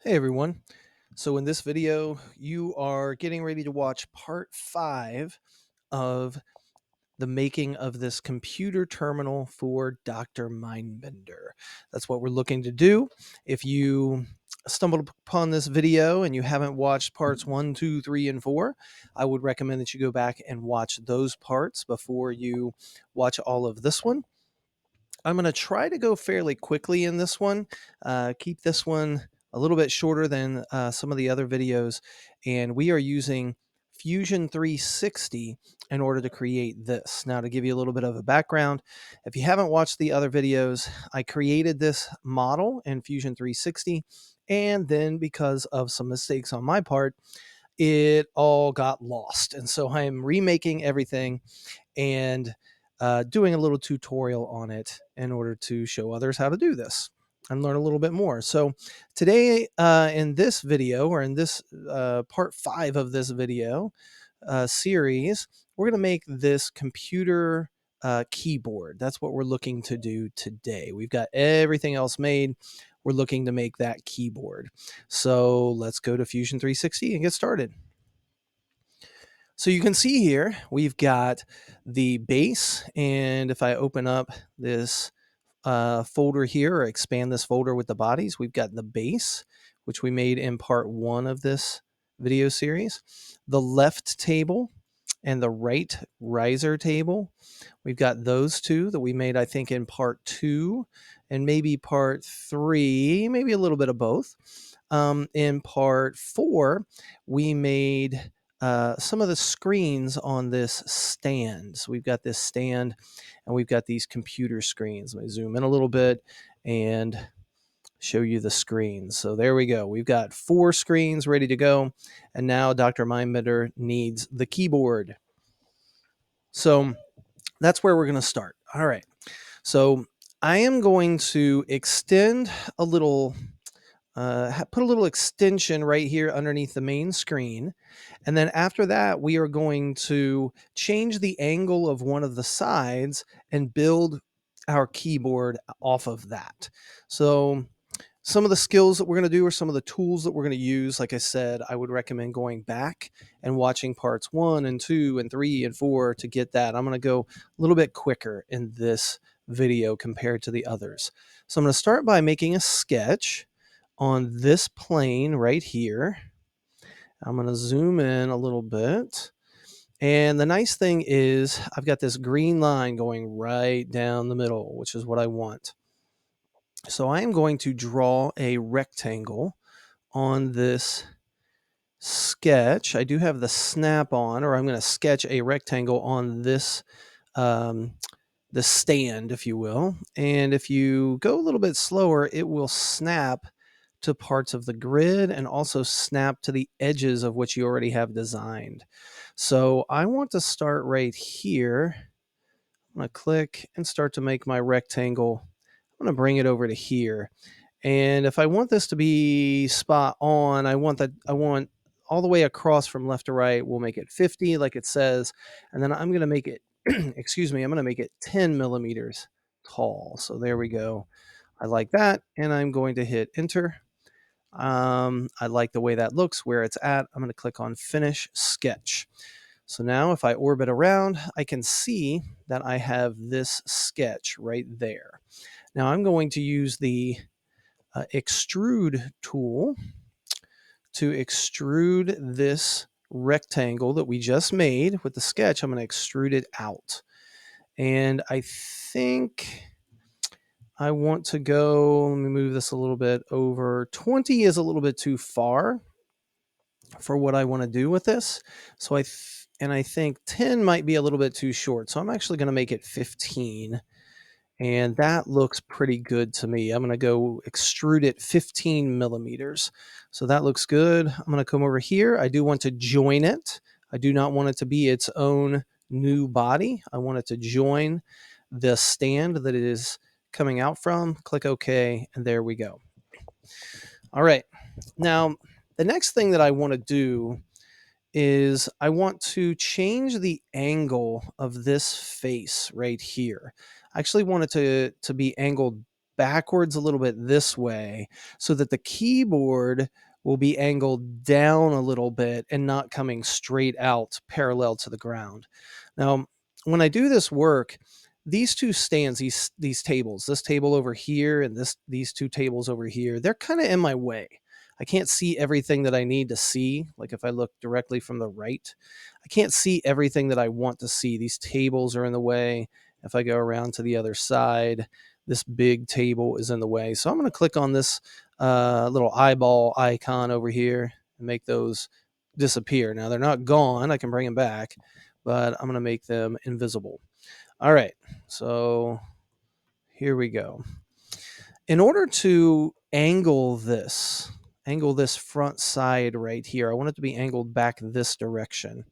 Hey everyone. So in this video, you are getting ready to watch part 5 of the making of this computer terminal for Dr. Mindbender. That's what we're looking to do. If you stumbled upon this video and you haven't watched parts 1, 2, 3, and 4, I would recommend that you go back and watch those parts before you watch all of this one. I'm going to try to go fairly quickly in this one, keep this one a little bit shorter than some of the other videos. And we are using Fusion 360 in order to create this. Now, to give you a little bit of a background, if you haven't watched the other videos, I created this model in Fusion 360. And then because of some mistakes on my part, it all got lost. And so I am remaking everything and doing a little tutorial on it in order to show others how to do this and learn a little bit more. So today in this video, or in this part 5 of this video series, we're going to make this computer keyboard. That's what we're looking to do today. We've got everything else made. We're looking to make that keyboard. So let's go to Fusion 360 and get started. So you can see here, we've got the base, and if I open up this folder here, or expand this folder with the bodies, we've got the base, which we made in part 1 of this video series, the left table and the right riser table. We've got those two that we made, I think, in part 2 and maybe part 3, maybe a little bit of both. In part 4, we made some of the screens on this stand. So we've got this stand and we've got these computer screens. Let me zoom in a little bit and show you the screens. So there we go. We've got 4 screens ready to go. And now Dr. Mindbender needs the keyboard. So that's where we're going to start. All right. So I am going to extend a little put a little extension right here underneath the main screen. And then after that, we are going to change the angle of one of the sides and build our keyboard off of that. So some of the skills that we're going to do, or some of the tools that we're going to use, like I said, I would recommend going back and watching parts 1 and 2 and 3 and 4 to get that. I'm going to go a little bit quicker in this video compared to the others. So I'm going to start by making a sketch on this plane right here. I'm going to zoom in a little bit. And the nice thing is I've got this green line going right down the middle, which is what I want. So I am going to draw a rectangle on this sketch. I do have the snap on, or I'm going to sketch a rectangle on this the stand, if you will. And if you go a little bit slower, it will snap to parts of the grid and also snap to the edges of which you already have designed. So I want to start right here. I'm going to click and start to make my rectangle. I'm going to bring it over to here. And if I want this to be spot on, I want all the way across from left to right. We'll make it 50 like it says. And then I'm going to make it, excuse me, I'm going to make it 10 millimeters tall. So there we go. I like that. And I'm going to hit enter. I like the way that looks where it's at. I'm going to click on finish sketch. So now if I orbit around, I can see that I have this sketch right there. Now I'm going to use the extrude tool to extrude this rectangle that we just made with the sketch. I'm going to extrude it out. And I think I want to go, let me move this a little bit over. 20 is a little bit too far for what I want to do with this. So I think 10 might be a little bit too short. So I'm actually going to make it 15. And that looks pretty good to me. I'm going to go extrude it 15 millimeters. So that looks good. I'm going to come over here. I do want to join it. I do not want it to be its own new body. I want it to join the stand that it is coming out from. Click OK, and there we go. All right. Now, the next thing that I want to do is I want to change the angle of this face right here. I actually want it to be angled backwards a little bit this way so that the keyboard will be angled down a little bit and not coming straight out parallel to the ground. Now, when I do this work, these two stands, these tables, this table over here and these two tables over here, they're kind of in my way. I can't see everything that I need to see. Like if I look directly from the right, I can't see everything that I want to see. These tables are in the way. If I go around to the other side, this big table is in the way. So I'm going to click on this little eyeball icon over here and make those disappear. Now they're not gone. I can bring them back, but I'm going to make them invisible. All right, so here we go. In order to angle this front side right here, I want it to be angled back this direction.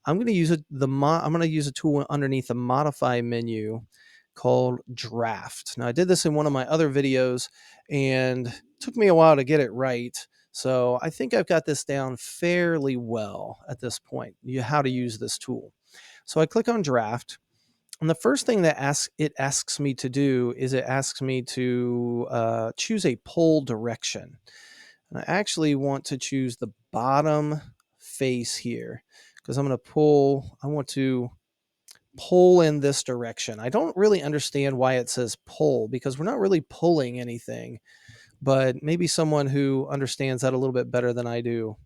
I'm going to use I'm going to use a tool underneath the modify menu called draft. Now I did this in one of my other videos and it took me a while to get it right. So I think I've got this down fairly well at this point, how to use this tool. So I click on draft. And the first thing that it asks me to do is it asks me to choose a pull direction. And I actually want to choose the bottom face here because I want to pull in this direction. I don't really understand why it says pull because we're not really pulling anything, but maybe someone who understands that a little bit better than I do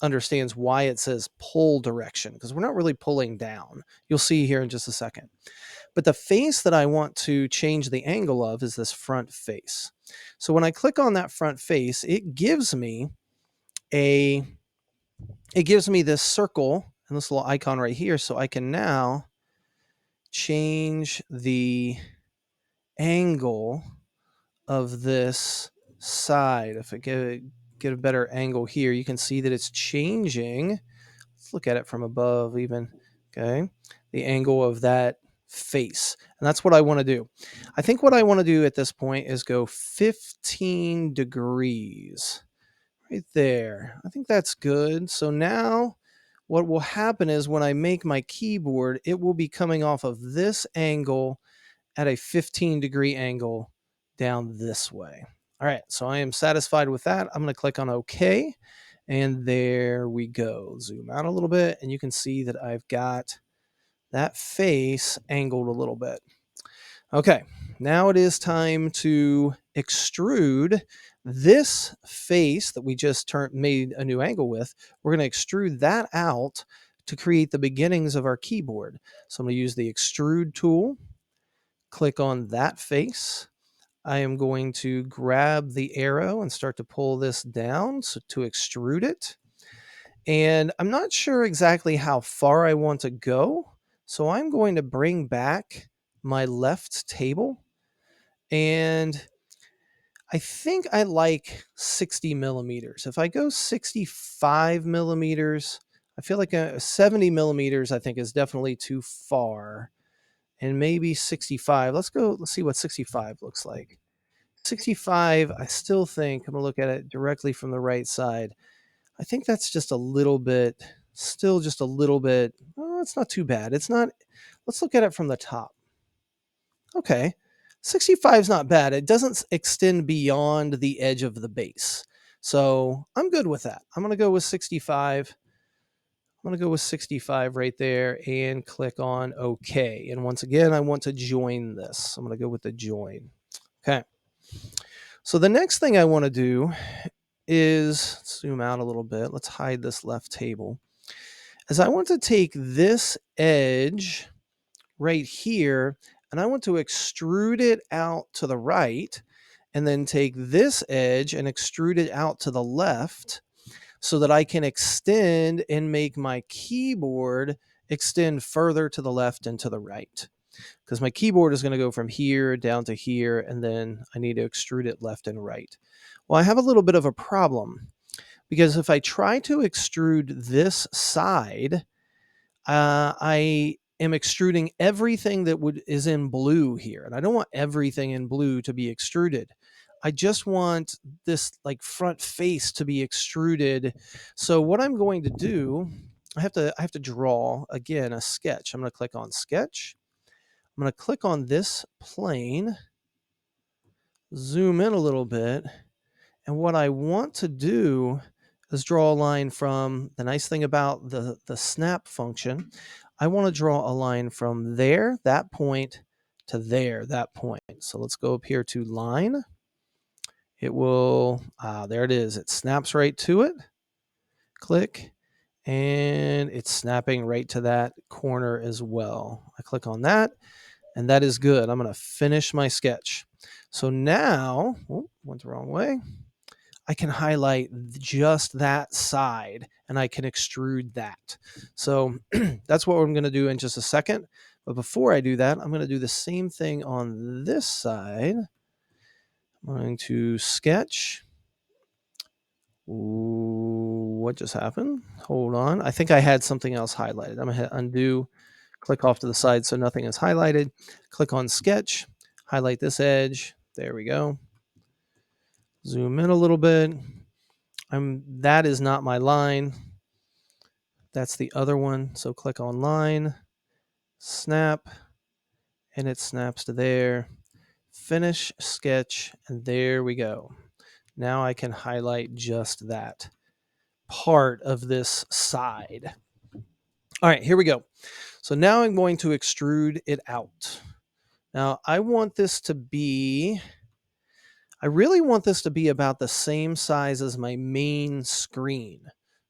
understands why it says pull direction because we're not really pulling down. You'll see here in just a second. But the face that I want to change the angle of is this front face. So when I click on that front face, it gives me this circle and this little icon right here. So I can now change the angle of this side. If I get a better angle here, you can see that it's changing. Let's look at it from above even. Okay. The angle of that face. And that's what I want to do. I think what I want to do at this point is go 15 degrees right there. I think that's good. So now what will happen is when I make my keyboard, it will be coming off of this angle at a 15-degree angle down this way. All right, so I am satisfied with that. I'm going to click on OK, and there we go. Zoom out a little bit, and you can see that I've got that face angled a little bit. Okay, now it is time to extrude this face that we just made a new angle with. We're going to extrude that out to create the beginnings of our keyboard. So I'm going to use the extrude tool, click on that face. I am going to grab the arrow and start to pull this down to extrude it. And I'm not sure exactly how far I want to go. So I'm going to bring back my left table. And I think I like 60 millimeters. If I go 65 millimeters, I feel like 70 millimeters, I think is definitely too far. And maybe 65. Let's see what 65 looks like. 65, I still think, I'm going to look at it directly from the right side. I think that's just a little bit, still just a little bit. Oh, it's not too bad. It's not, let's look at it from the top. Okay. 65 is not bad. It doesn't extend beyond the edge of the base. So I'm good with that. I'm going to go with 65. I'm going to go with 65 right there and click on OK. And once again, I want to join this. I'm going to go with the join. Okay. So the next thing I want to do is zoom out a little bit. Let's hide this left table. As I want to take this edge right here and I want to extrude it out to the right and then take this edge and extrude it out to the left so that I can extend and make my keyboard extend further to the left and to the right. Because my keyboard is going to go from here down to here, and then I need to extrude it left and right. Well, I have a little bit of a problem because if I try to extrude this side, I am extruding everything that is in blue here. And I don't want everything in blue to be extruded. I just want this like front face to be extruded. So what I'm going to do, I have to draw again a sketch. I'm going to click on sketch. I'm going to click on this plane zoom in a little bit. And what I want to do is draw a line from the nice thing about the snap function. I want to draw a line from there, that point, to there, that point. So let's go up here to line. It will, there it is. It snaps right to it. Click. And it's snapping right to that corner as well. I click on that, and that is good. I'm going to finish my sketch. So now, went the wrong way. I can highlight just that side, and I can extrude that. So that's what I'm going to do in just a second. But before I do that, I'm going to do the same thing on this side. I'm going to sketch. Ooh, what just happened? Hold on. I think I had something else highlighted. I'm going to hit undo, click off to the side so nothing is highlighted. Click on sketch, highlight this edge. There we go. Zoom in a little bit. That is not my line. That's the other one. So click on line, snap, and it snaps to there. Finish sketch, and there we go. Now I can highlight just that part of this side. All right, here we go. So now I'm going to extrude it out. Now I really want this to be about the same size as my main screen.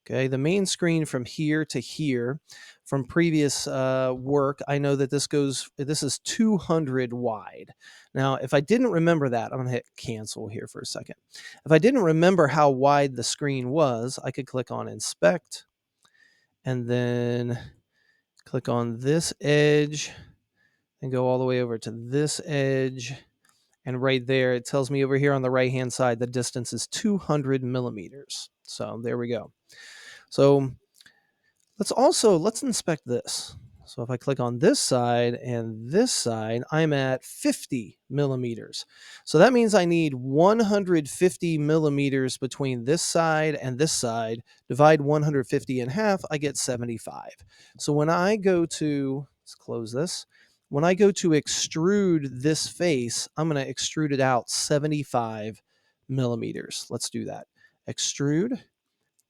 Okay, the main screen from here to here. From previous work, I know that this is 200 wide. Now, if I didn't remember that, I'm going to hit cancel here for a second. If I didn't remember how wide the screen was, I could click on inspect and then click on this edge and go all the way over to this edge. And right there, it tells me over here on the right-hand side, the distance is 200 millimeters. So there we go. So let's inspect this. So if I click on this side and this side, I'm at 50 millimeters. So that means I need 150 millimeters between this side and this side. Divide 150 in half, I get 75. So when I go to, let's close this. When I go to extrude this face, I'm going to extrude it out 75 millimeters. Let's do that. Extrude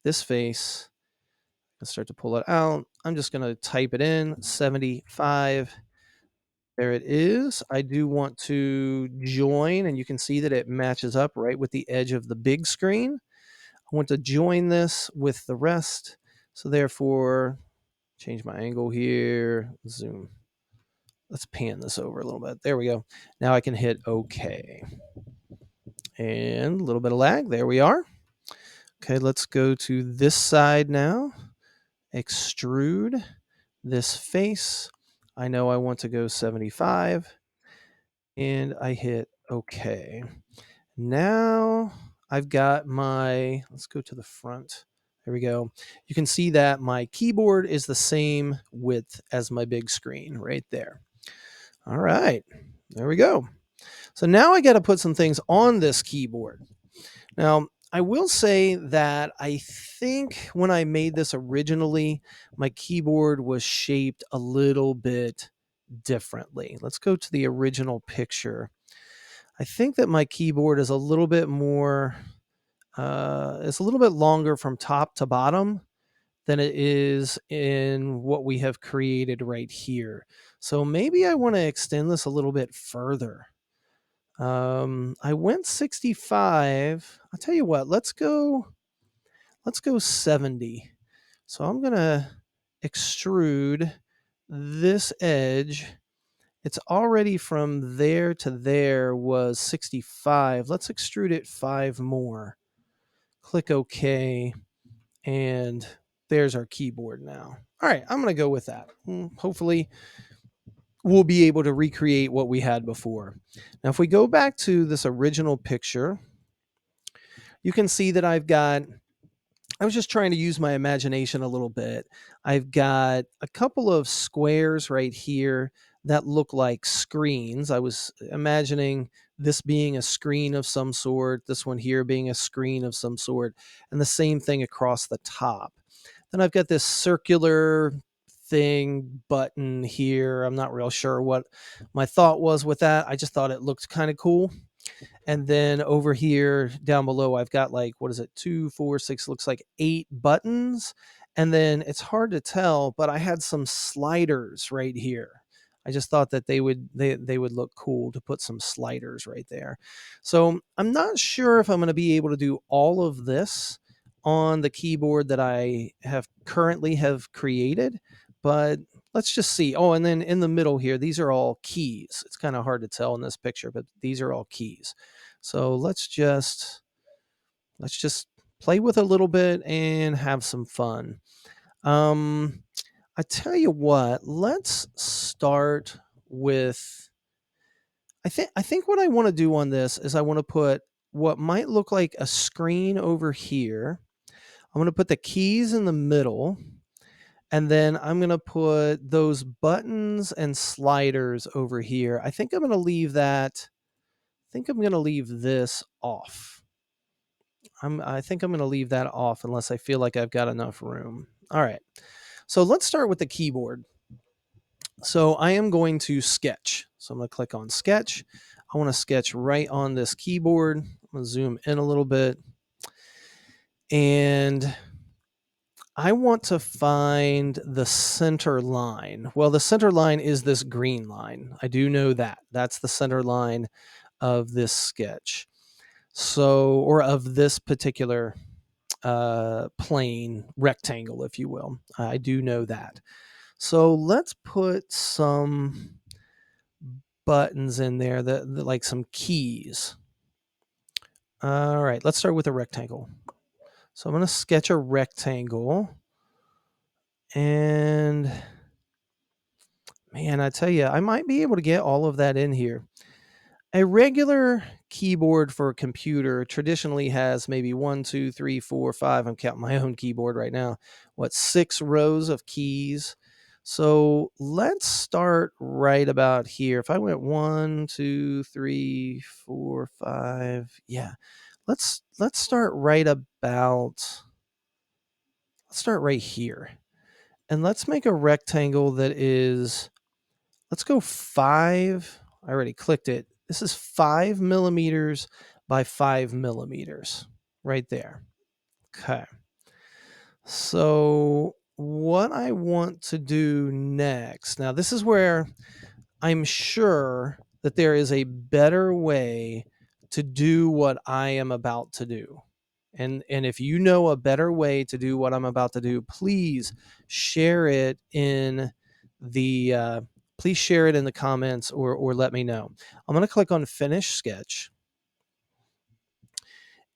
this face. Let's start to pull it out. I'm just going to type it in, 75. There it is. I do want to join, and you can see that it matches up right with the edge of the big screen. I want to join this with the rest. So therefore, change my angle here, zoom. Let's pan this over a little bit. There we go. Now I can hit OK. And a little bit of lag. There we are. Okay, let's go to this side now. Extrude this face. I know I want to go 75. And I hit OK. Now I've got let's go to the front. There we go. You can see that my keyboard is the same width as my big screen right there. All right, there we go. So now I got to put some things on this keyboard. Now, I will say that I think when I made this originally, my keyboard was shaped a little bit differently. Let's go to the original picture. I think that my keyboard is a little bit more, it's a little bit longer from top to bottom than it is in what we have created right here. So maybe I want to extend this a little bit further. I went 65. I'll tell you what, let's go 70. So I'm going to extrude this edge. It's already from there to there was 65. Let's extrude it 5 more. Click OK. And there's our keyboard now. All right, I'm going to go with that. Hopefully, we'll be able to recreate what we had before. Now, if we go back to this original picture, you can see that I was just trying to use my imagination a little bit. I've got a couple of squares right here that look like screens. I was imagining this being a screen of some sort, this one here being a screen of some sort, and the same thing across the top. Then I've got this circular thing button here. I'm not real sure what my thought was with that. I just thought it looked kind of cool. And then over here down below, I've got like, what is it? 2, 4, 6, looks like 8 buttons. And then it's hard to tell, but I had some sliders right here. I just thought that they would look cool to put some sliders right there. So I'm not sure if I'm going to be able to do all of this on the keyboard that I have currently have created, but let's just see. Oh, and then in the middle here, these are all keys. It's kind of hard to tell in this picture, but these are all keys. So let's just play with a little bit and have some fun. I tell you what, let's start with I think what I want to do on this is I want to put what might look like a screen over here. I'm going to put the keys in the middle, and then I'm going to put those buttons and sliders over here. I think I'm going to leave that. I think I'm going to leave this off. I think I'm going to leave that off unless I feel like I've got enough room. All right. So let's start with the keyboard. So I am going to sketch. So I'm going to click on sketch. I want to sketch right on this keyboard. I'm going to zoom in a little bit. And I want to find the center line. Well, the center line is this green line. I do know that. That's the center line of this sketch. So, or of this particular plane rectangle, if you will. I do know that. So let's put some buttons in there that like some keys. All right, let's start with a rectangle. So I'm going to sketch a rectangle, and man, I tell you, I might be able to get all of that in here. A regular keyboard for a computer traditionally has maybe 1, 2, 3, 4, 5. I'm counting my own keyboard right now. 6 rows of keys. So let's start right about here. If I went 1, 2, 3, 4, 5, yeah. Let's start right about. Let's start right here, and let's make a rectangle that is. Let's go 5. I already clicked it. This is 5 millimeters by 5 millimeters right there. Okay. So what I want to do next, now this is where I'm sure that there is a better way to do what I am about to do. And if you know a better way to do what I'm about to do, please share it in the please share it in the comments or let me know. I'm going to click on Finish Sketch,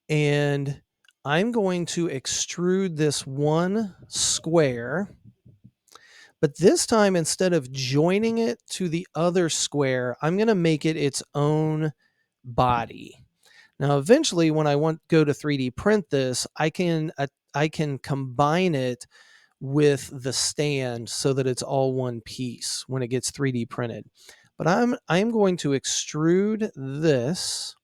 and I'm going to extrude this one square, but this time instead of joining it to the other square, I'm going to make it its own body. Now, eventually, when I go to 3D print this, I can combine it with the stand so that it's all one piece when it gets 3D printed. But I'm going to extrude this,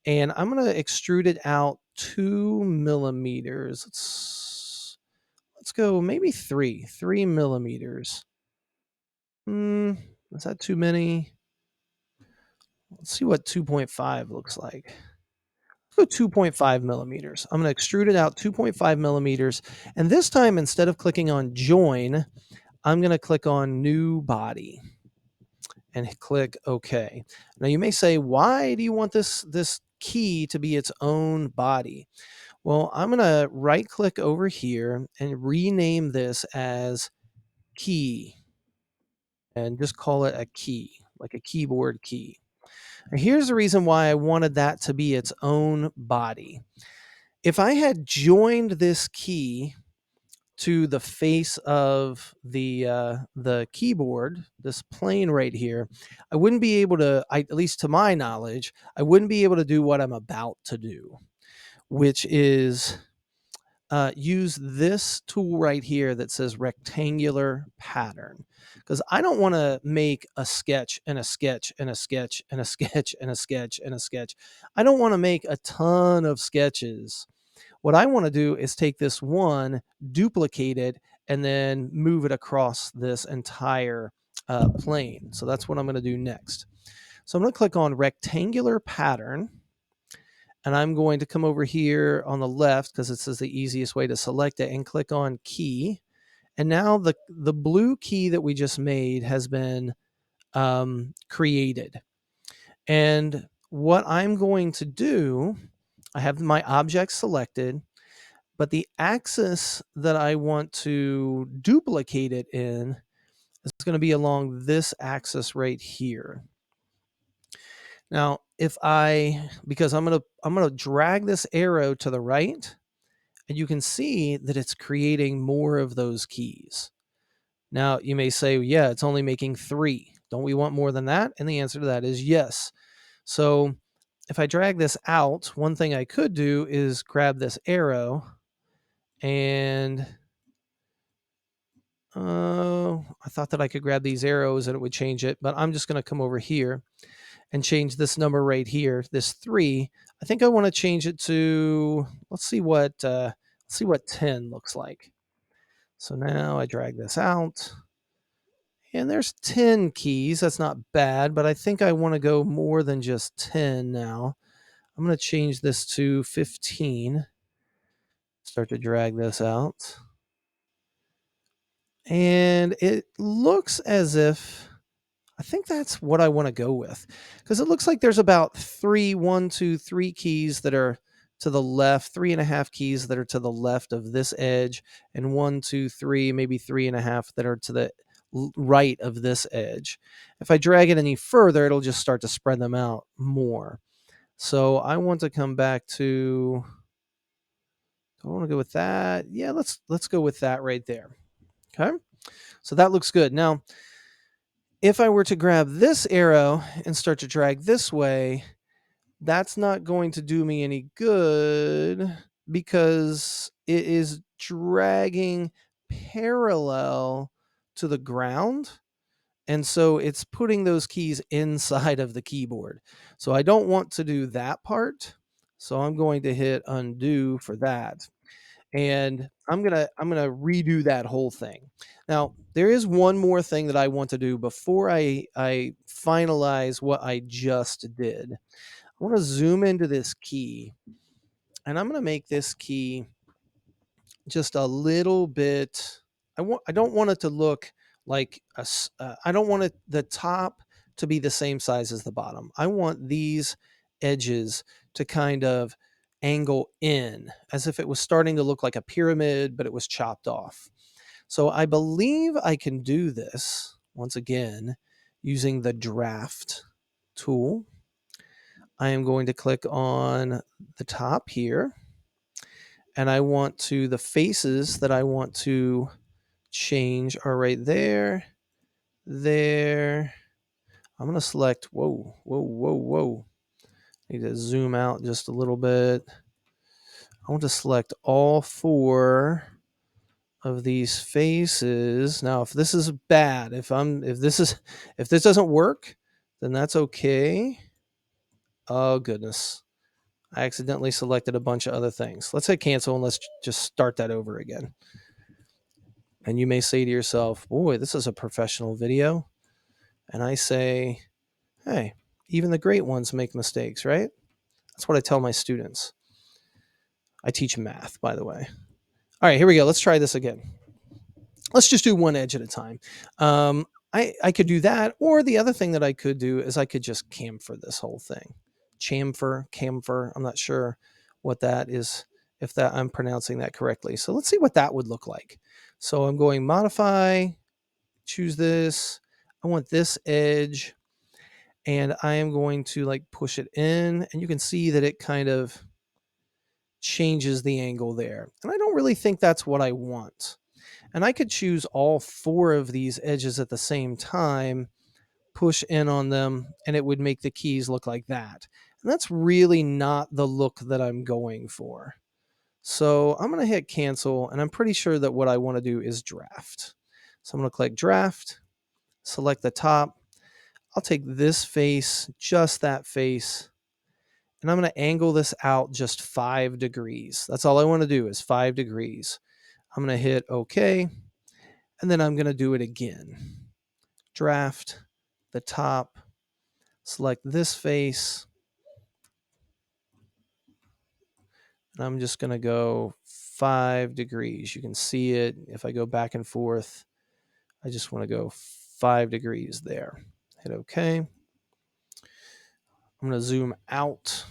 and I'm going to extrude it out 2 millimeters. Let's go maybe 3 millimeters. Is that too many? Let's see what 2.5 looks like. Let's go 2.5 millimeters. I'm going to extrude it out 2.5 millimeters. And this time, instead of clicking on join, I'm going to click on new body and click OK. Now you may say, why do you want this key to be its own body? Well, I'm going to right click over here and rename this as key and just call it a key, like a keyboard key. Now, here's the reason why I wanted that to be its own body. If I had joined this key to the face of the keyboard, this plane right here, I wouldn't be able to, at least to my knowledge, I wouldn't be able to do what I'm about to do, which is use this tool right here that says rectangular pattern, because I don't want to make a sketch and a sketch and a sketch and a sketch and a sketch and a sketch. I don't want to make a ton of sketches. What I want to do is take this one, duplicate it, and then move it across this entire plane. So that's what I'm going to do next. So I'm going to click on rectangular pattern, and I'm going to come over here on the left because this is the easiest way to select it, and click on key. And now the blue key that we just made has been created. And what I'm going to do, I have my object selected, but the axis that I want to duplicate it in is going to be along this axis right here. Now, because I'm going to drag this arrow to the right, and you can see that it's creating more of those keys. Now, you may say, yeah, it's only making 3. Don't we want more than that? And the answer to that is yes. So if I drag this out, one thing I could do is grab this arrow and I thought that I could grab these arrows and it would change it, but I'm just going to come over here and change this number right here, this 3. I think I want to change it to, let's see what 10 looks like. So now I drag this out. And there's 10 keys. That's not bad, but I think I want to go more than just 10 now. I'm going to change this to 15. Start to drag this out. And it looks as if, I think that's what I want to go with, because it looks like there's about 3 keys that are to the left, 3.5 keys that are to the left of this edge, and 1, 2, 3, maybe 3.5 that are to the right of this edge. If I drag it any further, it'll just start to spread them out more. So I want to come back to, I want to go with that. Yeah, let's go with that right there. Okay. So that looks good. Now, if I were to grab this arrow and start to drag this way, that's not going to do me any good because it is dragging parallel to the ground. And so it's putting those keys inside of the keyboard. So I don't want to do that part. So I'm going to hit undo for that. And I'm gonna redo that whole thing. Now, there is one more thing that I want to do before I finalize what I just did. I want to zoom into this key, and I'm gonna make this key just a little bit. I don't want it to look like I don't want the top to be the same size as the bottom. I want these edges to kind of angle in as if it was starting to look like a pyramid, but it was chopped off. So I believe I can do this once again using the draft tool. I am going to click on the top here, and I want the faces that I want to change are right there, there. I'm going to select, whoa. I need to zoom out just a little bit. I want to select all 4 of these faces. Now, if this is bad, if this doesn't work, then that's okay. Oh goodness. I accidentally selected a bunch of other things. Let's hit cancel and let's just start that over again. And you may say to yourself, boy, this is a professional video. And I say, hey, even the great ones make mistakes, right? That's what I tell my students. I teach math, by the way. All right, here we go. Let's try this again. Let's just do one edge at a time. I could do that, or the other thing that I could do is I could just chamfer this whole thing. Chamfer. I'm not sure what that is, if that I'm pronouncing that correctly. So let's see what that would look like. So I'm going modify, choose this. I want this edge, and I am going to like push it in, and you can see that it kind of changes the angle there. And I don't really think that's what I want. And I could choose all 4 of these edges at the same time, push in on them, and it would make the keys look like that. And that's really not the look that I'm going for. So I'm going to hit cancel, and I'm pretty sure that what I want to do is draft. So I'm going to click draft, select the top. I'll take this face, just that face, and I'm going to angle this out just 5 degrees. That's all I want to do is 5 degrees. I'm going to hit OK, and then I'm going to do it again. Draft the top, select this face, and I'm just going to go 5 degrees. You can see it. If I go back and forth, I just want to go 5 degrees there. Hit OK. I'm going to zoom out,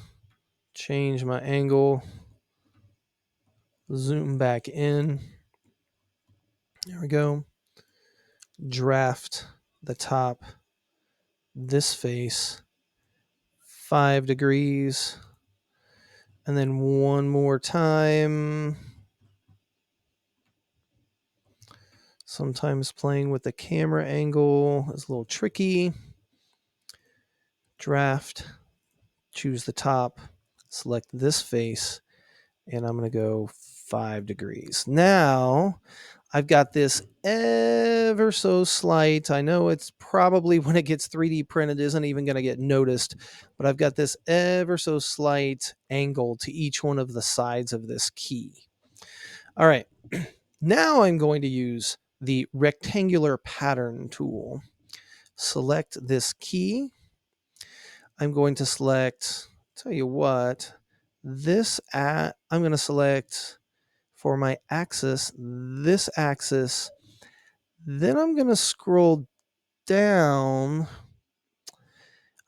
change my angle, zoom back in. There we go. Draft the top, this face, 5 degrees. And then one more time. Sometimes playing with the camera angle is a little tricky. Draft, choose the top, select this face, and I'm going to go 5 degrees. Now I've got this ever so slight, I know it's probably when it gets 3D printed isn't even going to get noticed, but I've got this ever so slight angle to each one of the sides of this key. All right, now I'm going to use the rectangular pattern tool. Select this key. I'm going to select, tell you what, I'm going to select for my axis, this axis. Then I'm going to scroll down.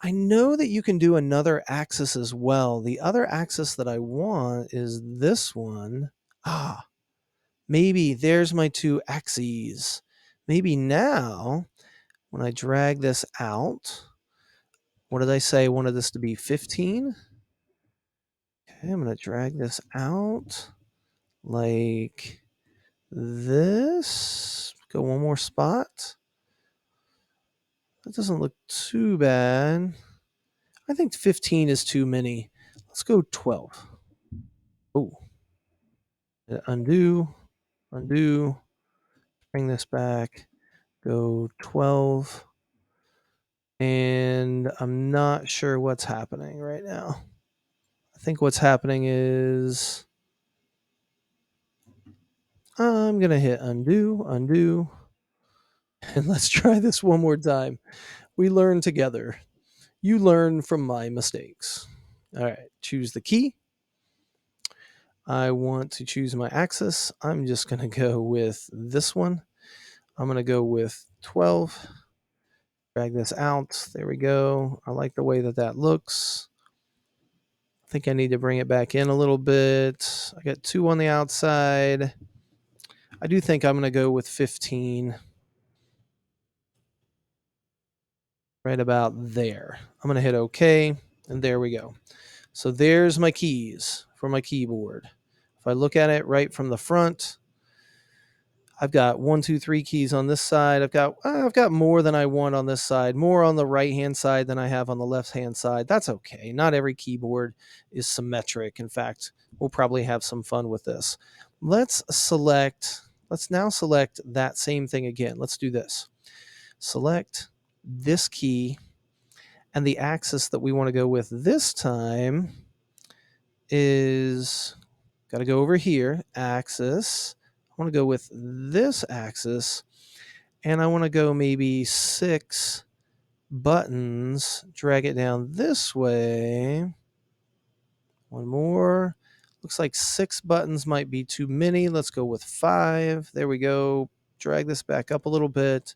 I know that you can do another axis as well. The other axis that I want is this one. Maybe there's my 2 axes. Maybe now when I drag this out, what did I say? I wanted this to be 15. Okay, I'm going to drag this out like this. Go one more spot. That doesn't look too bad. I think 15 is too many. Let's go 12. Oh, undo, bring this back, go 12. And I'm not sure what's happening right now. I think what's happening is I'm going to hit undo, and let's try this one more time. We learn together. You learn from my mistakes. All right, choose the key. I want to choose my axis. I'm just going to go with this one. I'm going to go with 12. Drag this out. There we go. I like the way that looks. I think I need to bring it back in a little bit. I got 2 on the outside. I do think I'm going to go with 15. Right about there. I'm going to hit OK, and there we go. So there's my keys for my keyboard. If I look at it right from the front, I've got 1, 2, 3 keys on this side. I've got more than I want on this side, more on the right-hand side than I have on the left-hand side. That's okay. Not every keyboard is symmetric. In fact, we'll probably have some fun with this. Let's now select that same thing again. Let's do this. Select this key, and the axis that we want to go with this time is, got to go over here, axis. I want to go with this axis, and I want to go maybe 6 buttons, drag it down this way. One more. Looks like 6 buttons might be too many. Let's go with 5. There we go. Drag this back up a little bit.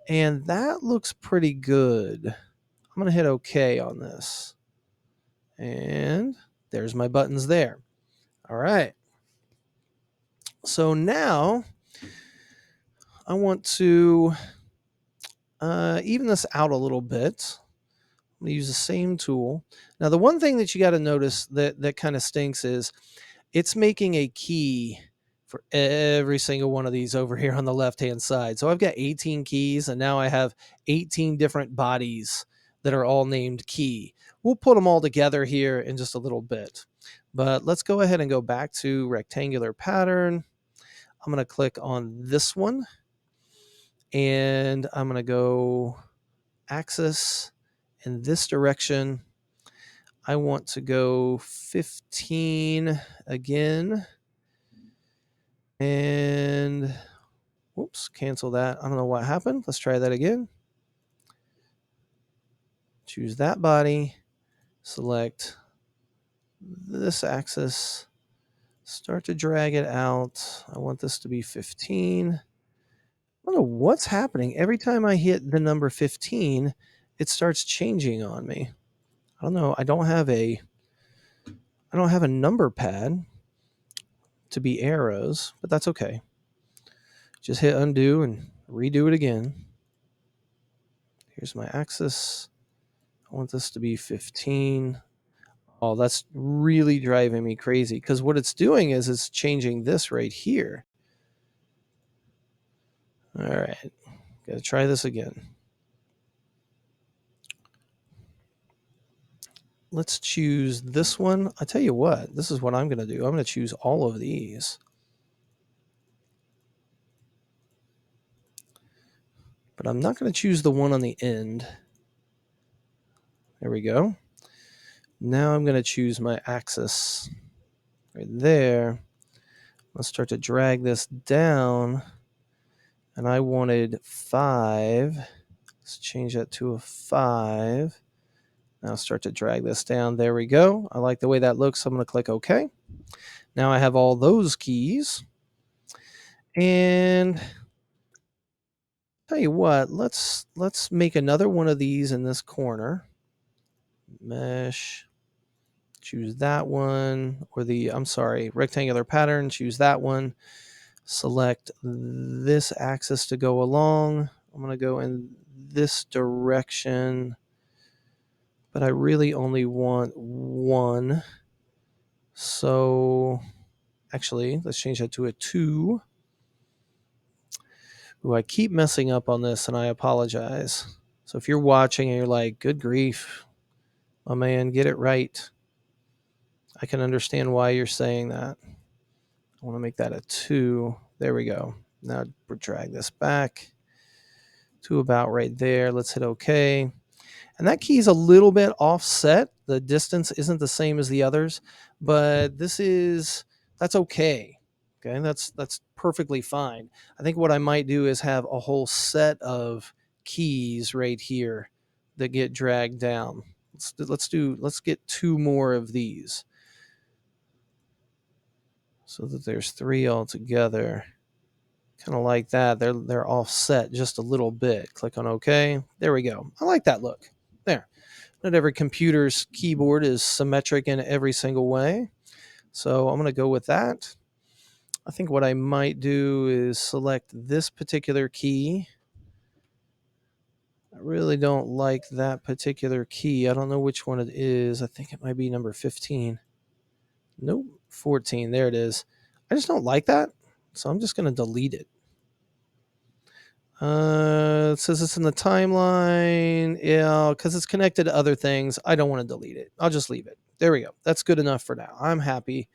And that looks pretty good. I'm going to hit OK on this. And there's my buttons there. All right. So now I want to even this out a little bit. I'm going to use the same tool. Now, the one thing that you got to notice that kind of stinks is it's making a key for every single one of these over here on the left-hand side. So I've got 18 keys, and now I have 18 different bodies that are all named key. We'll put them all together here in just a little bit. But let's go ahead and go back to rectangular pattern. I'm going to click on this one, and I'm going to go axis in this direction. I want to go 15 again. And whoops, cancel that. I don't know what happened. Let's try that again. choose that body, select this axis, start to drag it out. I want this to be 15. I don't know what's happening. Every time I hit the number 15, it starts changing on me. I don't know. I don't have a number pad to be arrows, but that's okay. Just hit undo and redo it again. Here's my axis. I want this to be 15. Oh, that's really driving me crazy because what it's doing is it's changing this right here. All right, gotta try this again. Let's choose this one. I tell you what, this is what I'm gonna do. I'm gonna choose all of these. But I'm not gonna choose the one on the end. There we go. Now I'm gonna choose my axis right there. Let's start to drag this down. And I wanted 5. Let's change that to a 5. Now start to drag this down. There we go. I like the way that looks. So I'm going to click OK. Now I have all those keys. And tell you what, let's make another one of these in this corner. Mesh. Choose that one. Or rectangular pattern. Choose that one. Select this axis to go along. I'm going to go in this direction. But I really only want 1. So actually, let's change that to a 2. Ooh, I keep messing up on this and I apologize. So if you're watching and you're like, good grief, my man, get it right. I can understand why you're saying that. I want to make that a 2. There we go. Now we'll drag this back to about right there. Let's hit OK. And that key is a little bit offset. The distance isn't the same as the others, but that's okay. Okay, that's perfectly fine. I think what I might do is have a whole set of keys right here that get dragged down. Let's get 2 more of these so that there's 3 altogether. Kind of like that. They're offset just a little bit. Click on OK. There we go. I like that look. There. Not every computer's keyboard is symmetric in every single way. So I'm going to go with that. I think what I might do is select this particular key. I really don't like that particular key. I don't know which one it is. I think it might be number 15. Nope, 14. There it is. I just don't like that. So I'm just going to delete it. It says it's in the timeline. Yeah, because it's connected to other things. I don't want to delete it. I'll just leave it. There we go. That's good enough for now. I'm happy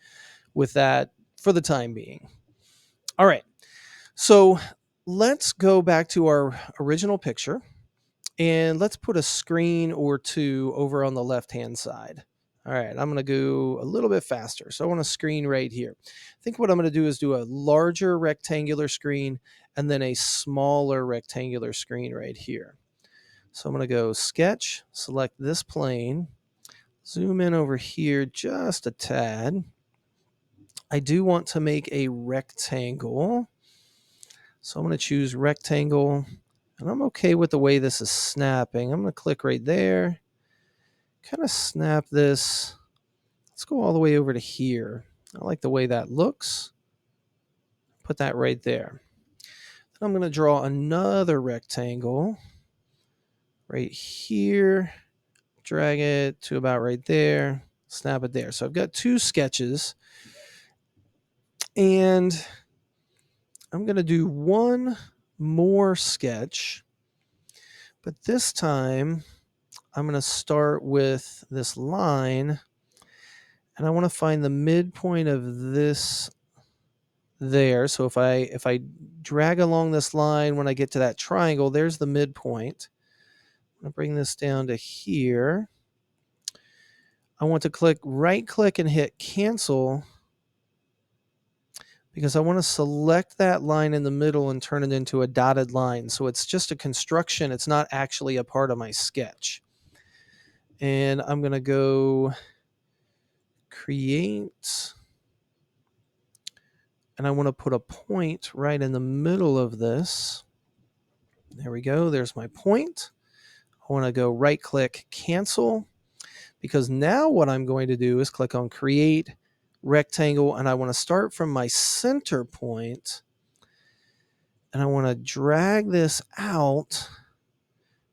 with that for the time being. All right. So let's go back to our original picture and let's put a screen or 2 over on the left-hand side. All right, I'm going to go a little bit faster. So I want a screen right here. I think what I'm going to do is do a larger rectangular screen and then a smaller rectangular screen right here. So I'm going to go Sketch, select this plane, zoom in over here just a tad. I do want to make a rectangle. So I'm going to choose rectangle, and I'm okay with the way this is snapping. I'm going to click right there, kind of snap this. Let's go all the way over to here. I like the way that looks. Put that right there. Then I'm going to draw another rectangle right here, drag it to about right there, snap it there. So I've got 2 sketches, and I'm going to do one more sketch, but this time I'm going to start with this line, and I want to find the midpoint of this there. So if I drag along this line, when I get to that triangle, there's the midpoint. I'm going to bring this down to here. I want to right click and hit cancel because I want to select that line in the middle and turn it into a dotted line. So it's just a construction. It's not actually a part of my sketch. And I'm going to go create, and I want to put a point right in the middle of this. There we go. There's my point. I want to go right click, cancel, because now what I'm going to do is click on create rectangle, and I want to start from my center point, and I want to drag this out,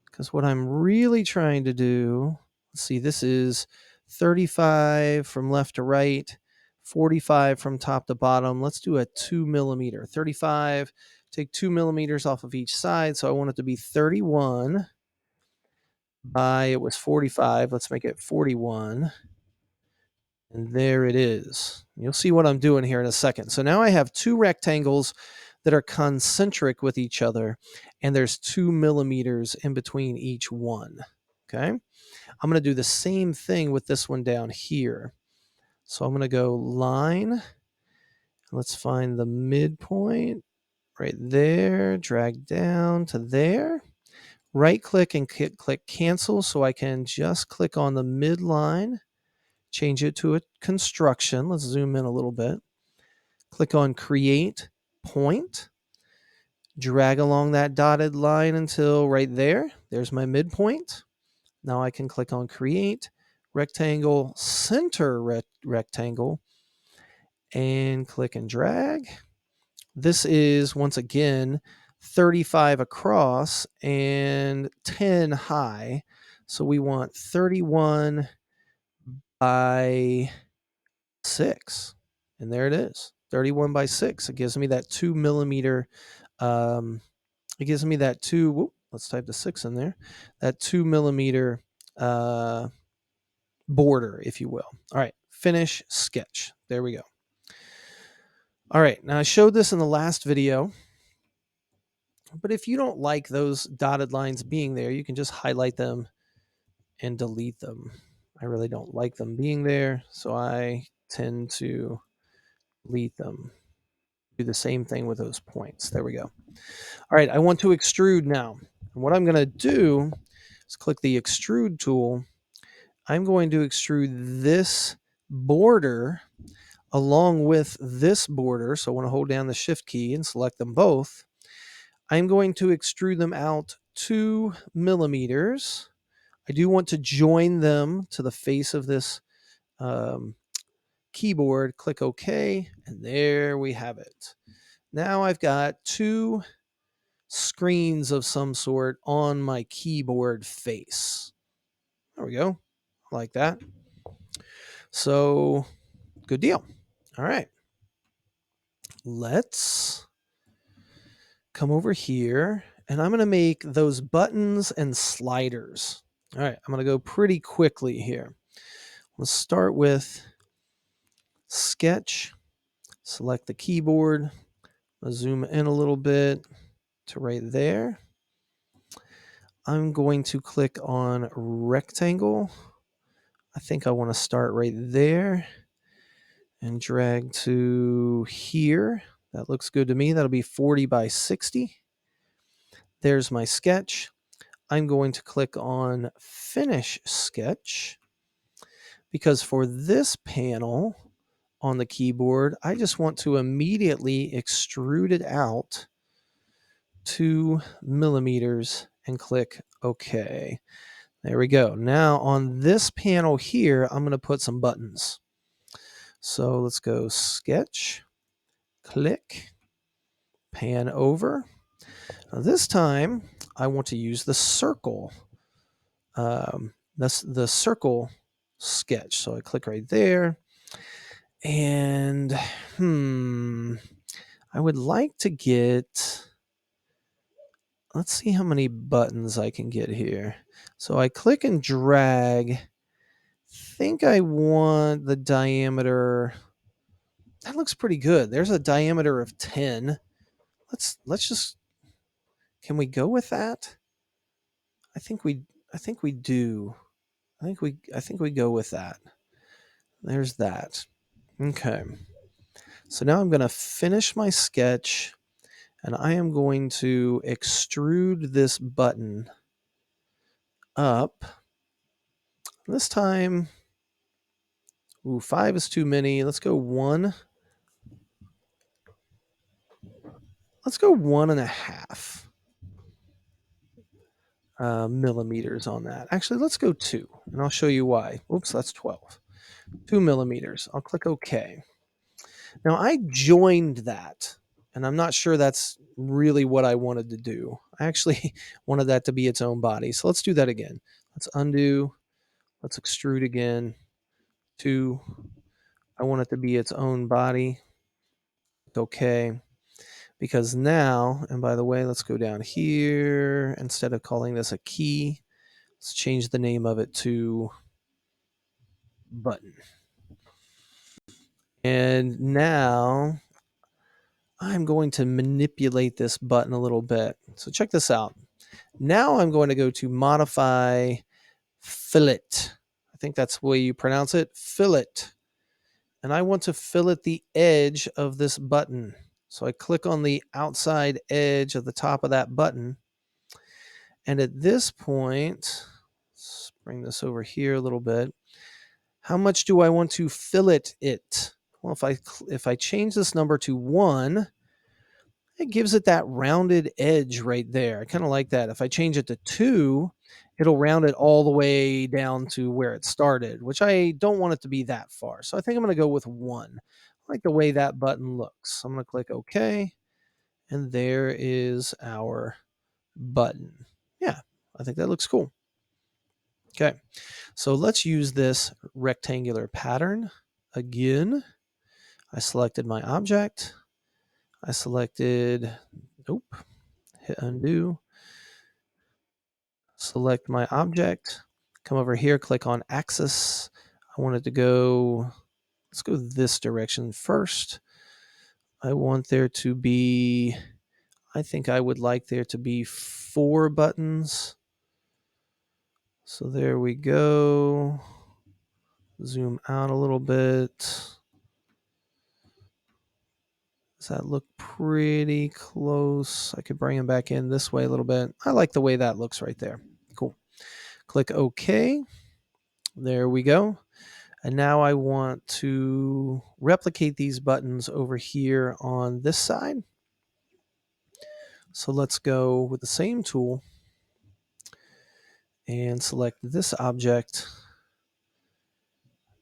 because what I'm really trying to do, let's see, this is 35 from left to right, 45 from top to bottom. Let's do a 2 millimeter. 35, take 2 millimeters off of each side. So I want it to be 31 by, it was 45. Let's make it 41. And there it is. You'll see what I'm doing here in a second. So now I have two rectangles that are concentric with each other, and there's 2 millimeters in between each one. Okay. I'm going to do the same thing with this one down here. So I'm going to go line. Let's find the midpoint right there, drag down to there. Right click and click cancel, so I can just click on the midline, change it to a construction. Let's zoom in a little bit. Click on create point, drag along that dotted line until right there. There's my midpoint. Now I can click on create rectangle, center rectangle, and click and drag. This is, once again, 35 across and 10 high. So we want 31 by 6. And there it is, 31 by 6. It gives me that 2 millimeter. It gives me that let's type the 6 in there. That 2 millimeter border, if you will. All right, finish sketch. There we go. All right, now I showed this in the last video, but if you don't like those dotted lines being there, you can just highlight them and delete them. I really don't like them being there, so I tend to delete them. Do the same thing with those points. There we go. All right, I want to extrude now. And what I'm going to do is click the extrude tool. I'm going to extrude this border along with this border. So I want to hold down the shift key and select them both. I'm going to extrude them out 2 millimeters. I do want to join them to the face of this keyboard. Click OK, and there we have it. Now I've got 2 screens of some sort on my keyboard face. There we go. Like that. So good deal. All right. Let's come over here, and I'm going to make those buttons and sliders. All right. I'm going to go pretty quickly here. Let's start with sketch. Select the keyboard. I'll zoom in a little bit to right there. I'm going to click on rectangle. I think I want to start right there and drag to here. That looks good to me. That'll be 40 by 60. There's my sketch. I'm going to click on finish sketch, because for this panel on the keyboard, I just want to immediately extrude it out 2 millimeters and click OK. There we go. Now on this panel here, I'm going to put some buttons. So let's go sketch, click, pan over. Now this time I want to use the circle. That's the circle sketch. So I click right there, and I would like to get, let's see how many buttons I can get here. So I click and drag. Think I want the diameter. That looks pretty good. There's a diameter of 10. Let's just, can we go with that? I think we do. I think we go with that. There's that. Okay. So now I'm going to finish my sketch, and I am going to extrude this button up. This time, 5 is too many. Let's go 1. Let's go 1.5 millimeters on that. Actually, let's go 2, and I'll show you why. Oops, that's 12. 2 millimeters. I'll click OK. Now, I joined that, and I'm not sure that's really what I wanted to do. I actually wanted that to be its own body. So let's do that again. Let's undo. Let's extrude again. 2. I want it to be its own body. OK. Because now, and by the way, let's go down here. Instead of calling this a key, let's change the name of it to button. And now I'm going to manipulate this button a little bit. So check this out. Now I'm going to go to modify fillet. I think that's the way you pronounce it, fillet. And I want to fillet the edge of this button. So I click on the outside edge of the top of that button. And at this point, let's bring this over here a little bit. How much do I want to fillet it? Well, if I change this number to 1, it gives it that rounded edge right there. I kind of like that. If I change it to 2, it'll round it all the way down to where it started, which I don't want it to be that far. So I think I'm going to go with 1. I like the way that button looks. I'm going to click OK. And there is our button. Yeah, I think that looks cool. Okay, so let's use this rectangular pattern again. I selected my object. I selected, hit undo. Select my object. Come over here, click on axis. I want it to go, let's go this direction first. I want there to be, I think I would like there to be 4 buttons. So there we go. Zoom out a little bit. Does that look pretty close? I could bring them back in this way a little bit. I like the way that looks right there. Cool. Click OK. There we go. And now I want to replicate these buttons over here on this side. So let's go with the same tool and select this object.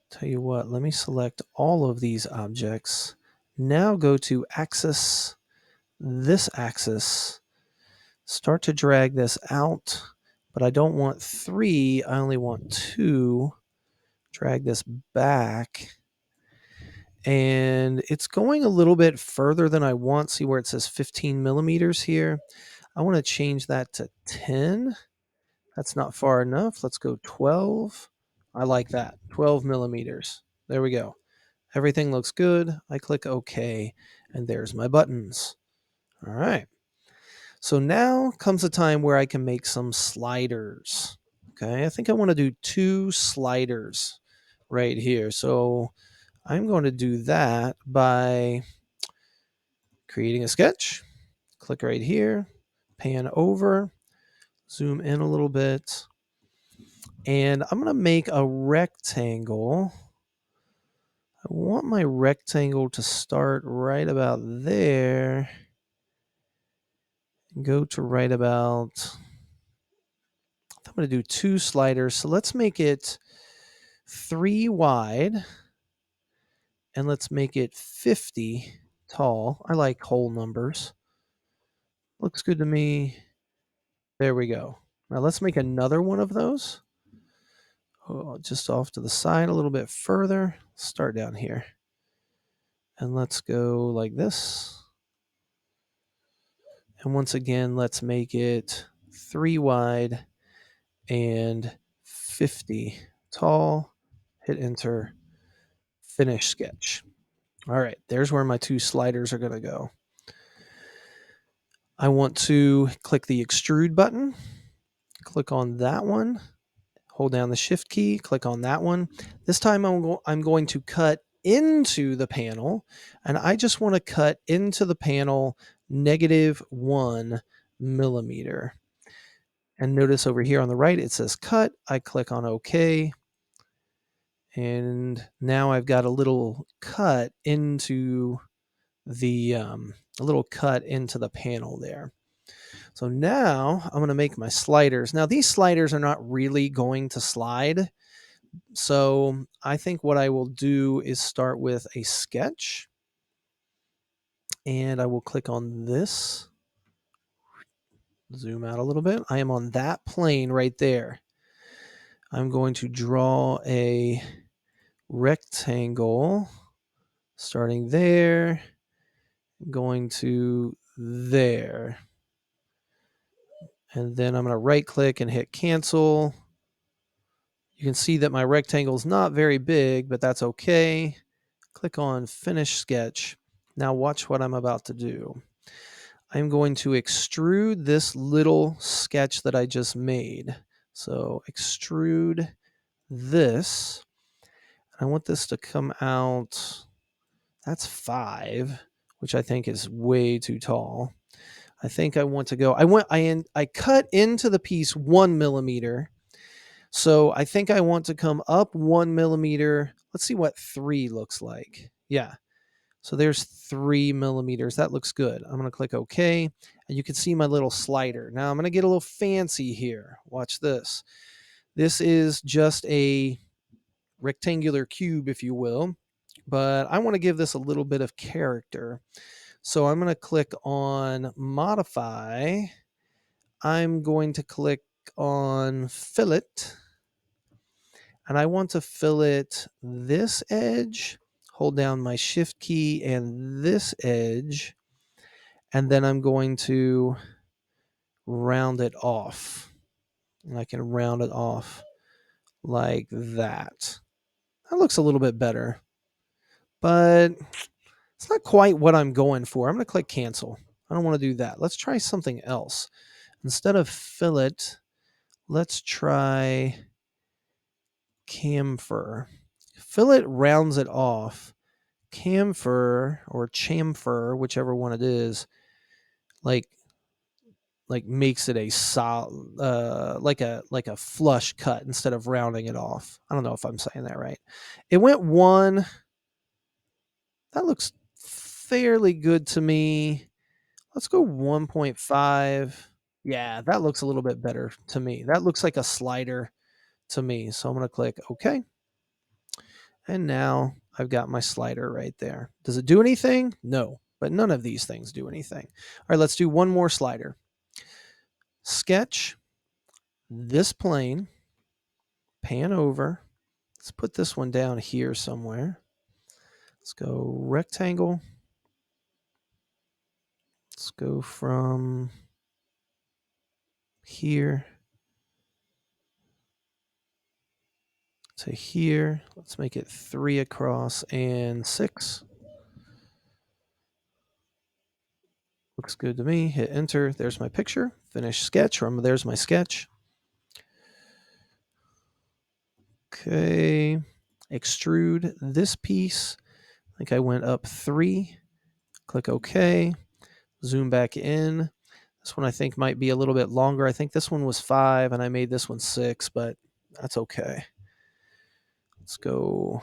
Tell you what, let me select all of these objects. Now go to axis, this axis. Start to drag this out, but I don't want 3, I only want 2. Drag this back. And it's going a little bit further than I want. See where it says 15 millimeters here? I want to change that to 10. That's not far enough. Let's go 12. I like that. 12 millimeters. There we go. Everything looks good. I click OK, and there's my buttons. All right. So now comes a time where I can make some sliders. Okay, I think I want to do 2 sliders right here. So I'm going to do that by creating a sketch. Click right here, pan over, zoom in a little bit, and I'm going to make a rectangle. I want my rectangle to start right about there and go to right about, I'm going to do 2 sliders. So let's make it 3 wide and let's make it 50 tall. I like whole numbers. Looks good to me. There we go. Now let's make another one of those. Just off to the side a little bit further. Start down here. And let's go like this. And once again, let's make it 3 wide and 50 tall. Hit enter. Finish sketch. All right, there's where my 2 sliders are going to go. I want to click the extrude button. Click on that one. Hold down the shift key. Click on that one. This time I'm going to cut into the panel, and I just want to cut into the panel -1 millimeter. And notice over here on the right, it says cut. I click on OK. And now I've got a little cut into the panel there. So now I'm going to make my sliders. Now these sliders are not really going to slide. So I think what I will do is start with a sketch. And I will click on this. Zoom out a little bit. I am on that plane right there. I'm going to draw a rectangle starting there, going to there. And then I'm going to right click and hit cancel. You can see that my rectangle is not very big, but that's okay. Click on finish sketch. Now watch what I'm about to do. I'm going to extrude this little sketch that I just made. So extrude this. I want this to come out. That's 5, which I think is way too tall. I think I want to go. I cut into the piece 1 millimeter. So I think I want to come up 1 millimeter. Let's see what 3 looks like. Yeah. So there's 3 millimeters. That looks good. I'm going to click OK. And you can see my little slider. Now I'm going to get a little fancy here. Watch this. This is just a rectangular cube, if you will. But I want to give this a little bit of character. So I'm going to click on Modify. I'm going to click on Fillet. And I want to fillet this edge, hold down my shift key and this edge, and then I'm going to round it off. And I can round it off like that. That looks a little bit better, but it's not quite what I'm going for. I'm going to click cancel. I don't want to do that. Let's try something else. Instead of fillet, let's try chamfer. Fillet rounds it off. Camphor or chamfer, whichever one it is, like makes it a solid, like a flush cut instead of rounding it off. I don't know if I'm saying that right. It went 1. That looks fairly good to me. Let's go 1.5. Yeah, that looks a little bit better to me. That looks like a slider to me. So I'm going to click OK. And now I've got my slider right there. Does it do anything? No, but none of these things do anything. All right, let's do one more slider. Sketch this plane, pan over. Let's put this one down here somewhere. Let's go rectangle. Let's go from here to here. Let's make it 3 across and 6. Looks good to me. Hit enter. There's my picture. Finish sketch. There's my sketch. Okay. Extrude this piece. I think I went up 3. Click OK. Zoom back in. This one I think might be a little bit longer. I think this one was 5 and I made this one 6, but that's okay. Let's go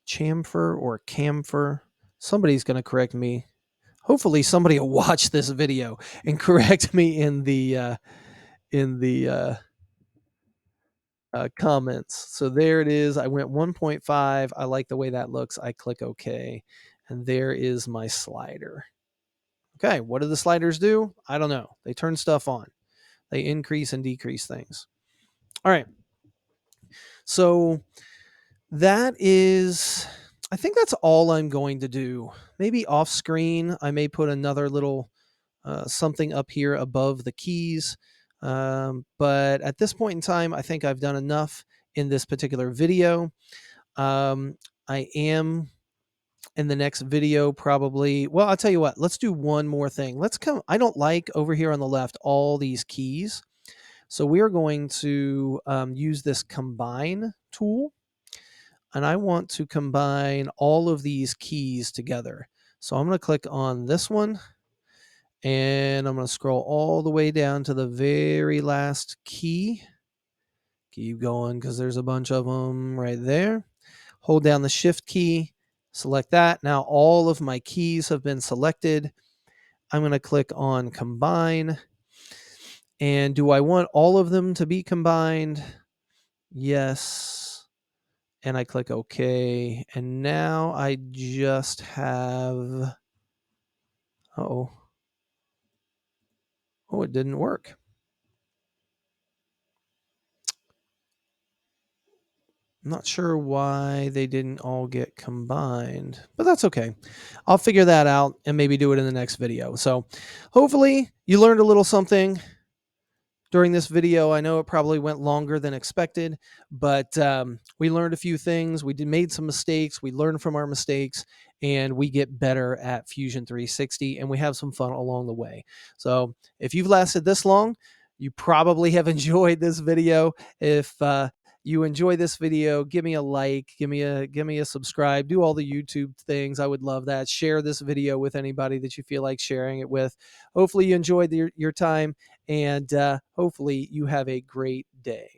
chamfer or camphor. Somebody's going to correct me. Hopefully somebody will watch this video and correct me in the comments. So there it is. I went 1.5. I like the way that looks. I click OK. And there is my slider. Okay, what do the sliders do? I don't know. They turn stuff on. They increase and decrease things. All right. So that is, I think that's all I'm going to do. Maybe off screen, I may put another little something up here above the keys. But at this point in time, I think I've done enough in this particular video. I am in the next video probably, well, I'll tell you what, let's do one more thing. I don't like over here on the left all these keys. So we are going to use this combine tool. And I want to combine all of these keys together. So I'm going to click on this one. And I'm going to scroll all the way down to the very last key. Keep going because there's a bunch of them right there. Hold down the shift key, select that. Now all of my keys have been selected. I'm going to click on combine. And do I want all of them to be combined? Yes. And I click OK. And now I just have, oh, it didn't work. I'm not sure why they didn't all get combined, but that's okay. I'll figure that out and maybe do it in the next video. So hopefully you learned a little something during this video. I know it probably went longer than expected, but we learned a few things. We made some mistakes. We learned from our mistakes, and we get better at Fusion 360, and we have some fun along the way. So if you've lasted this long, you probably have enjoyed this video. If you enjoy this video, give me a like, give me a subscribe, do all the YouTube things. I would love that. Share this video with anybody that you feel like sharing it with. Hopefully you enjoyed your time, and hopefully you have a great day.